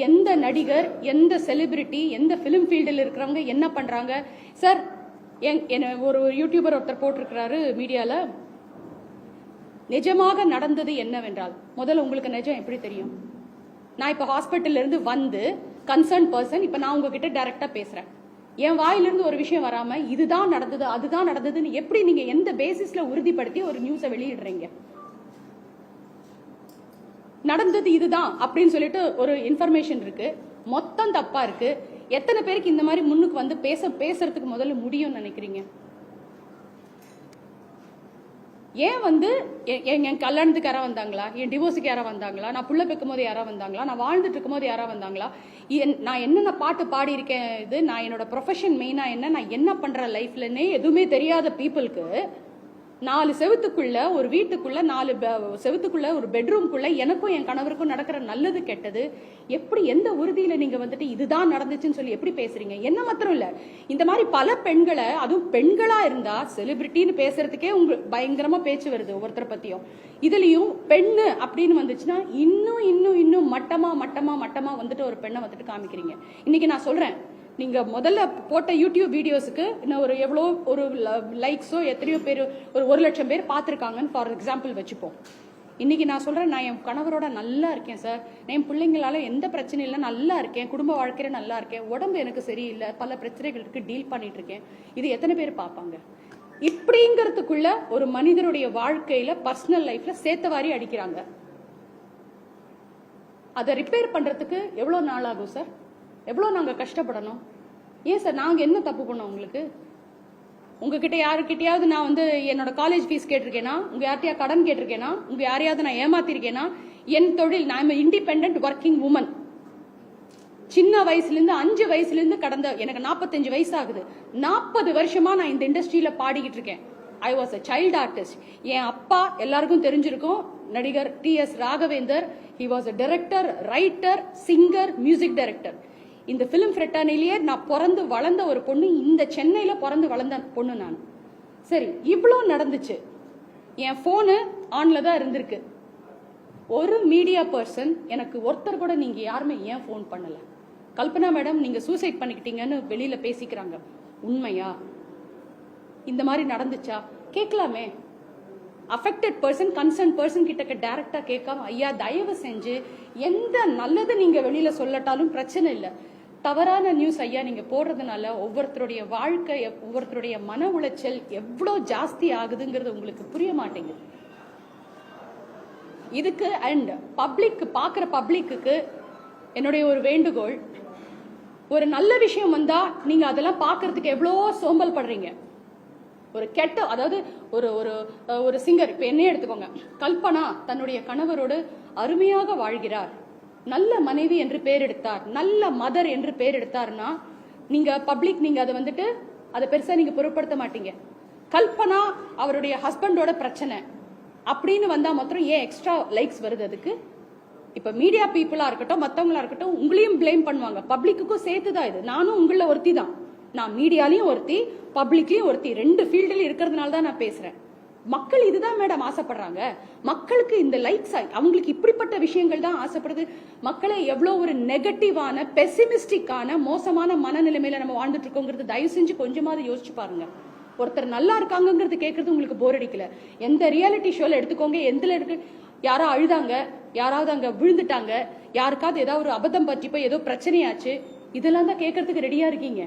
எந்த நடிகர், எந்த செலிபிரிட்டி, எந்த ஃபிலிம் ஃபீல்டில் இருக்கிறவங்க என்ன பண்றாங்க சார்? ஒரு யூடியூபர் ஒருத்தர் போட்டிருக்கிறாரு மீடியால, நிஜமாக நடந்தது என்னவென்றால், முதல்ல உங்களுக்கு நிஜம் எப்படி தெரியும்? நான் இப்ப ஹாஸ்பிட்டல்ல இருந்து வந்து கன்சர்ன் பர்சன், இப்ப நான் உங்ககிட்ட டைரக்டா பேசுறேன். என் வாயிலிருந்து ஒரு விஷயம் வராம இதுதான் நடந்தது அதுதான் நடந்ததுன்னு எப்படி நீங்க எந்த பேசிஸ்ல உறுதிப்படுத்தி ஒரு நியூஸை வெளியிடுறீங்க? நடந்தது இதுதான் அப்படின்னு சொல்லிட்டு ஒரு இன்ஃபர்மேஷன் இருக்கு, மொத்தம் தப்பா இருக்கு. எத்தனை பேருக்கு இந்த மாதிரி முன்னுக்கு வந்து பேசுறதுக்கு முதல்ல முடியும்னு நினைக்கிறீங்க? ஏன் வந்து என் கல்யாணத்துக்கு யாரா வந்தாங்களா? என் டிவோர்ஸுக்கு யாரா வந்தாங்களா? நான் புள்ள பெக்கும் போது யாரா வந்தாங்களா? நான் வாழ்ந்துட்டு இருக்கும் போது யாரா வந்தாங்களா? நான் என்னென்ன பாட்டு பாடி இருக்கேன், இது நான் என்னோட ப்ரொஃபஷன் மெயினா என்ன, நான் என்ன பண்ற லைஃப்லன்னே எதுவுமே தெரியாத பீப்புளுக்கு 4 செவத்துக்குள்ள ஒரு வீட்டுக்குள்ள 4 செவத்துக்குள்ள ஒரு பெட்ரூம்குள்ள எனக்கும் என் கணவருக்கும் நடக்கிற நல்லது கெட்டது எப்படி, எந்த உறுதியில நீங்க வந்துட்டு இதுதான் நடந்துச்சுன்னு சொல்லி எப்படி பேசுறீங்க? என்ன மாத்திரம் இல்ல, இந்த மாதிரி பல பெண்களை, அதுவும் பெண்களா இருந்தா செலிபிரிட்டின்னு பேசுறதுக்கே உங்களுக்கு பயங்கரமா பேச்சு வருது ஒவ்வொருத்தரை பத்தியும். இதுலயும் பெண்ணு அப்படின்னு வந்துச்சுன்னா இன்னும் இன்னும் இன்னும் மட்டமா மட்டமா மட்டமா வந்துட்டு ஒரு பெண்ணை வந்துட்டு காமிக்கிறீங்க. இன்னைக்கு நான் சொல்றேன், நீங்க முதல்ல போட்ட யூடியூப் வீடியோஸுக்கு இன்னும் ஒரு எவ்வளோ ஒரு லைக்ஸோ எத்தனையோ பேர், ஒரு 1 லட்சம் பேர் பார்த்துருக்காங்கன்னு ஃபார் எக்ஸாம்பிள் வச்சுப்போம். இன்னைக்கு நான் சொல்றேன், நான் என் கணவரோட நல்லா இருக்கேன் சார், என் பிள்ளைங்களால எந்த பிரச்சனையும் இல்லை, நல்லா இருக்கேன், குடும்ப வாழ்க்கையில நல்லா இருக்கேன், உடம்பு எனக்கு சரியில்லை, பல பிரச்சனைகள் இருக்கு, டீல் பண்ணிட்டு இருக்கேன். இது எத்தனை பேர் பார்ப்பாங்க? இப்படிங்கிறதுக்குள்ள ஒரு மனிதனுடைய வாழ்க்கையில பர்சனல் லைஃப்ல சேத்தவாரி அடிக்கிறாங்க. அதை ரிப்பேர் பண்றதுக்கு எவ்வளவு நாள் ஆகும் சார்? எவ்வளவு நாங்க கஷ்டப்படணும்? ஏன் சார் நாங்க என்ன தப்பு பண்ணோம் உங்களுக்கு? உங்ககிட்ட யாருக்கிட்டையாவது நான் வந்து என்னோட காலேஜ் ஃபீஸ் கேட்டிருக்கேனா? உங்க யார்கிட்டயா கடன் கேட்டிருக்கேனா? உங்க யாரையாவது நான் ஏமாத்திருக்கேனா? என் தொழில், நான் இண்டிபெண்டன்ட் ஒர்க்கிங் உமன். சின்ன வயசுல இருந்து 5 வயசுல இருந்து கடந்த எனக்கு 45 வயசு ஆகுது, 40 வருஷமா நான் இந்த இண்டஸ்ட்ரியில பாடிக்கிட்டு இருக்கேன். I was a child artist. என் அப்பா எல்லாருக்கும் தெரிஞ்சிருக்கும், நடிகர் T.S. Raghavendar. He was a director, writer, singer, music director. இந்த பிலிம் ஃப்ரெட்டானிலேயே நான் பிறந்து வளர்ந்த ஒரு பொண்ணு, இந்த சென்னையில பிறந்து வளர்ந்த பொண்ணு நான். சரி, இவ்வளோ நடந்துச்சு, என் போனு ஆன்ல தான் இருந்திருக்கு. ஒரு மீடியா பர்சன் எனக்கு ஒருத்தர் கூட நீங்க யாருமே ஏன் போன் பண்ணல? கல்பனா மேடம் நீங்க சூசைட் பண்ணிக்கிட்டீங்கன்னு வெளியில பேசிக்கிறாங்க, உண்மையா? இந்த மாதிரி நடந்துச்சா? கேட்கலாமே. அஃபெக்டட் பர்சன், கன்சர்ன் பர்சன் கிட்ட டைரக்டா கேட்காம, ஐயா தயவு செஞ்சு எந்த நல்லது நீங்க வெளியில சொல்லட்டாலும் பிரச்சனை இல்லை, தவறான நியூஸ் ஐயா நீங்க போடுறதுனால ஒவ்வொருத்தருடைய வாழ்க்கை, ஒவ்வொருத்தருடைய மன உளைச்சல் எவ்வளோ ஜாஸ்தி ஆகுதுங்கிறது உங்களுக்கு புரிய மாட்டேங்குது. இதுக்கு அண்ட் பப்ளிக் பாக்குற பப்ளிக்கு என்னுடைய ஒரு வேண்டுகோள், ஒரு நல்ல விஷயம் வந்தா நீங்க அதெல்லாம் பாக்குறதுக்கு எவ்வளோ சோம்பல் படுறீங்க. ஒரு கெட்ட, அதாவது ஒரு ஒரு ஒரு சிங்கர், இப்ப என்னையே எடுத்துக்கோங்க, கல்பனா தன்னுடைய கணவரோடு அருமையாக வாழ்கிறார், நல்ல மனைவி என்று பேர் எடுத்தார், நல்ல மதர் என்று பேர் எடுத்தார்னா நீங்க பப்ளிக் நீங்க அதை வந்துட்டு அதை பெருசா நீங்க பொருட்படுத்த மாட்டீங்க. கல்பனா அவருடைய ஹஸ்பண்டோட பிரச்சனை அப்படின்னு வந்தா மாத்திரம் ஏன் எக்ஸ்ட்ரா லைக்ஸ் வருது? அதுக்கு இப்ப மீடியா பீப்புளா இருக்கட்டும், மத்தவங்களா இருக்கட்டும், உங்களையும் பிளேம் பண்ணுவாங்க, பப்ளிக்குக்கும் சேர்த்துதான் இது. நானும் உங்கள ஒருத்தி தான், நான் மீடியாலையும் ஒருத்தி, பப்ளிக்லயும் ஒருத்தி, 2 ஃபீல்டுல இருக்கிறதுனால தான் நான் பேசுறேன். மக்கள் இதுதான் மேடம் ஆசைப்படுறாங்க. மக்களுக்கு இந்த லைக்ஸ், அவங்களுக்கு இப்படிப்பட்ட விஷயங்கள் தான் ஆசைப்படுது. மக்களை எவ்வளவு ஒரு நெகட்டிவான, பெசிமிஸ்டிக்கான, மோசமான மனநிலைமையில நம்ம வாழ்ந்துட்டு இருக்கோங்கிறது தயவு செஞ்சு கொஞ்சமாவது யோசிச்சு பாருங்க. ஒருத்தர் நல்லா இருக்காங்கிறது கேட்கறது உங்களுக்கு போர் அடிக்கல? எந்த ரியாலிட்டி ஷோல எடுத்துக்கோங்க, எதுல இருக்கு, யாரோ அழுதாங்க, யாராவது அங்க விழுந்துட்டாங்க, யாருக்காவது ஏதாவது ஒரு அபத்தம் பற்றி போய் ஏதோ பிரச்சனையாச்சு, இதெல்லாம் தான் கேட்கறதுக்கு ரெடியா இருக்கீங்க.